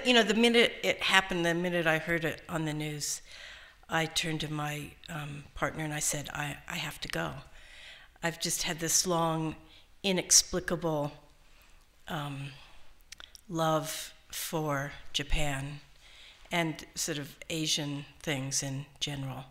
the minute it happened, the minute I heard it on the news, I turned to my partner and I said, I have to go. I've just had this long, inexplicable love for Japan and sort of Asian things in general.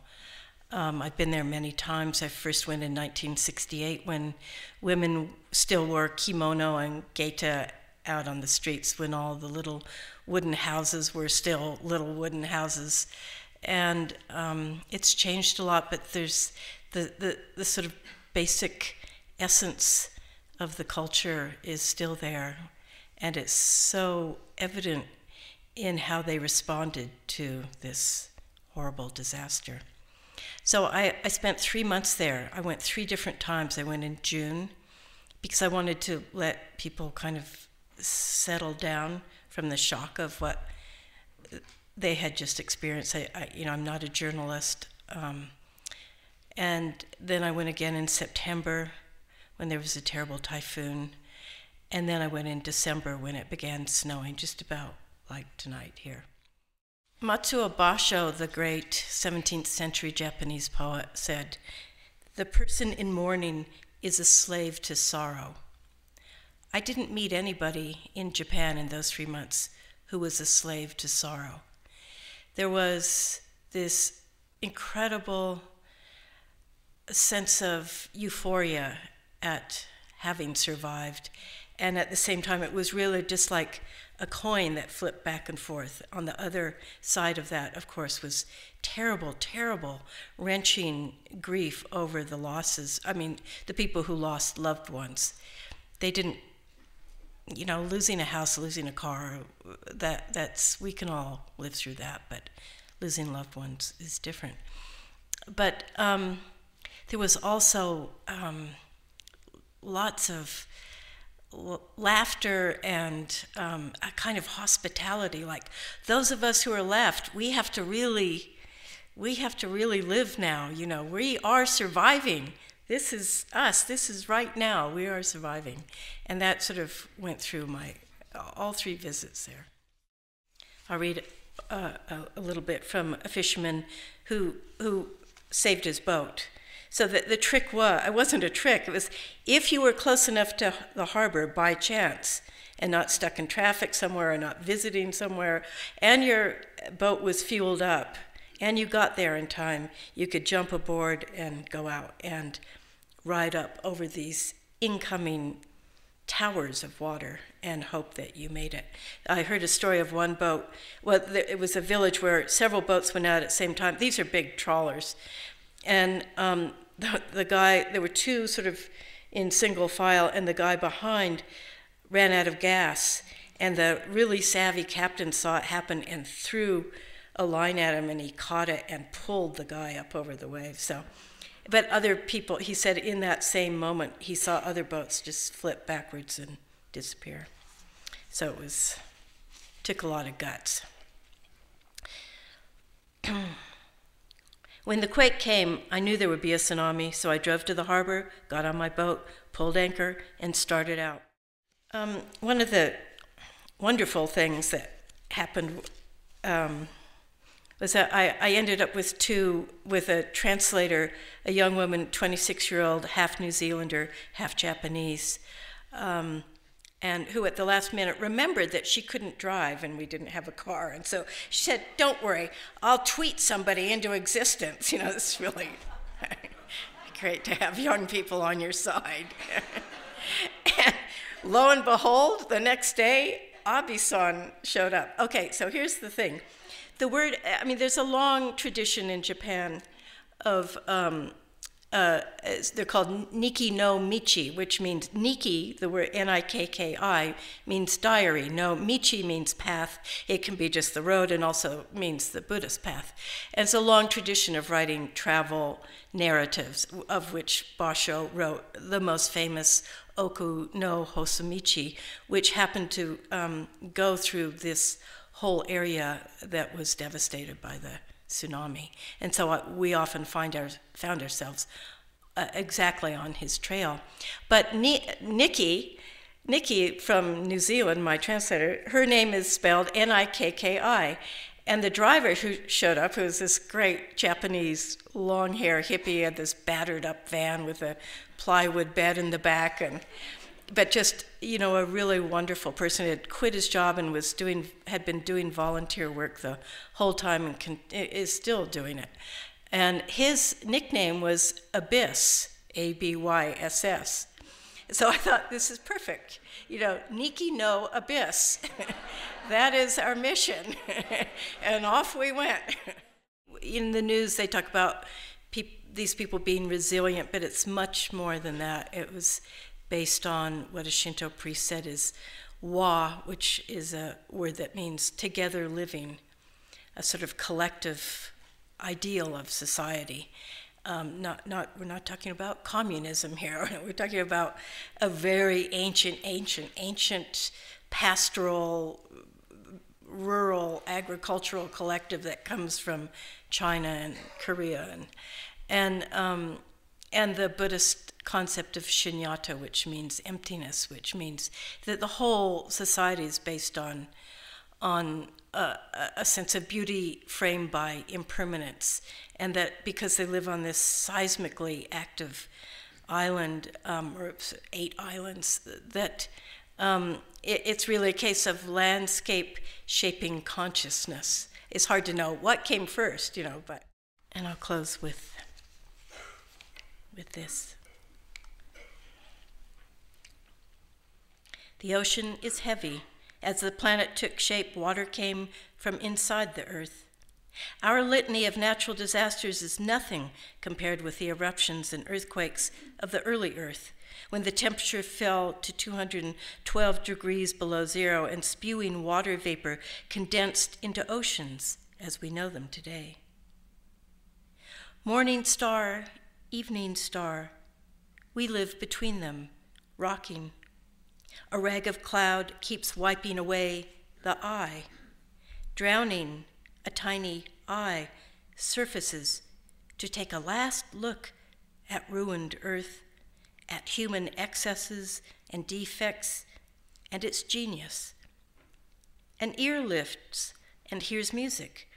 I've been there many times. I first went in 1968 when women still wore kimono and geita out on the streets, when all the little wooden houses were still little wooden houses. And it's changed a lot, but there's the sort of basic essence of the culture is still there. And it's so evident in how they responded to this horrible disaster. So I spent 3 months there. I went 3 different times. I went in June because I wanted to let people kind of settle down from the shock of what they had just experienced. I'm not a journalist. And then I went again in September when there was a terrible typhoon. And then I went in December when it began snowing, just about like tonight here. Matsuo Basho, the great 17th century Japanese poet, said, "The person in mourning is a slave to sorrow." I didn't meet anybody in Japan in those 3 months who was a slave to sorrow. There was this incredible sense of euphoria at having survived, and at the same time it was really just like a coin that flipped back and forth. On the other side of that, of course, was terrible, terrible, wrenching grief over the losses. I mean, the people who lost loved ones. They didn't, losing a house, losing a car, that's we can all live through that, but losing loved ones is different. But there was also lots of laughter and a kind of hospitality, like those of us who are left, we have to really live now. We are surviving. This is us. This is right now. We are surviving, and that sort of went through all 3 visits there. I'll read a little bit from a fisherman who saved his boat. So the trick it wasn't a trick, it was if you were close enough to the harbor by chance and not stuck in traffic somewhere or not visiting somewhere, and your boat was fueled up and you got there in time, you could jump aboard and go out and ride up over these incoming towers of water and hope that you made it. I heard a story of one boat. Well, it was a village where several boats went out at the same time. These are big trawlers. And the guy, there were 2 sort of in single file, and the guy behind ran out of gas. And the really savvy captain saw it happen and threw a line at him, and he caught it and pulled the guy up over the waves. But other people, he said in that same moment, he saw other boats just flip backwards and disappear. So it took a lot of guts. When the quake came, I knew there would be a tsunami, so I drove to the harbor, got on my boat, pulled anchor, and started out. One of the wonderful things that happened was that I ended up with a translator, a young woman, 26-year-old, half New Zealander, half Japanese, and who at the last minute remembered that she couldn't drive and we didn't have a car. And so she said, "Don't worry, I'll tweet somebody into existence." It's really great to have young people on your side. And lo and behold, the next day, Abe-san showed up. Okay, so here's the thing. The word, there's a long tradition in Japan of, they're called Nikki no Michi, which means Nikki, the word Nikki, means diary. No, Michi means path. It can be just the road and also means the Buddhist path. And it's a long tradition of writing travel narratives, of which Basho wrote the most famous Oku no Hosomichi, which happened to go through this whole area that was devastated by the tsunami. And so we often found ourselves exactly on his trail. But Nikki Nikki from New Zealand, my translator, her name is spelled Nikki. And the driver who showed up, who was this great Japanese long hair hippie, had this battered up van with a plywood bed in the back, but just, you know, a really wonderful person. He had quit his job and had been doing volunteer work the whole time and is still doing it. And his nickname was Abyss, Abyss. So I thought, this is perfect. You know, Nikki no Abyss. That is our mission. And off we went. In the news, they talk about these people being resilient, but it's much more than that. It was based on what a Shinto priest said is wa, which is a word that means together living, a sort of collective ideal of society. We're not talking about communism here. We're talking about a very ancient pastoral, rural, agricultural collective that comes from China and Korea, and the Buddhist concept of shunyata, which means emptiness, which means that the whole society is based on a sense of beauty framed by impermanence, and that because they live on this seismically active island, or 8 islands, that it's really a case of landscape shaping consciousness. It's hard to know what came first, you know, but. And I'll close with this. The ocean is heavy. As the planet took shape, water came from inside the earth. Our litany of natural disasters is nothing compared with the eruptions and earthquakes of the early Earth, when the temperature fell to 212 degrees below zero and spewing water vapor condensed into oceans as we know them today. Morning star, evening star, we live between them, rocking. A rag of cloud keeps wiping away the eye. Drowning, a tiny eye surfaces to take a last look at ruined earth, at human excesses and defects, and its genius. An ear lifts and hears music.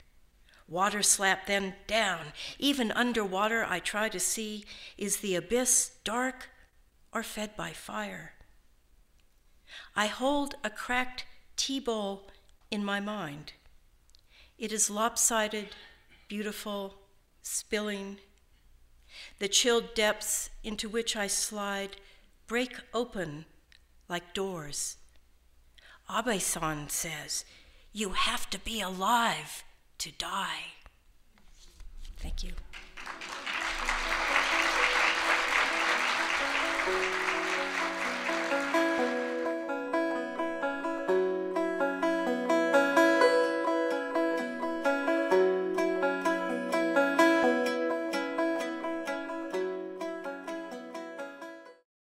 Water slap, then down. Even underwater, I try to see, is the abyss dark or fed by fire? I hold a cracked tea bowl in my mind. It is lopsided, beautiful, spilling. The chilled depths into which I slide break open like doors. Abe-san says, you have to be alive to die. Thank you.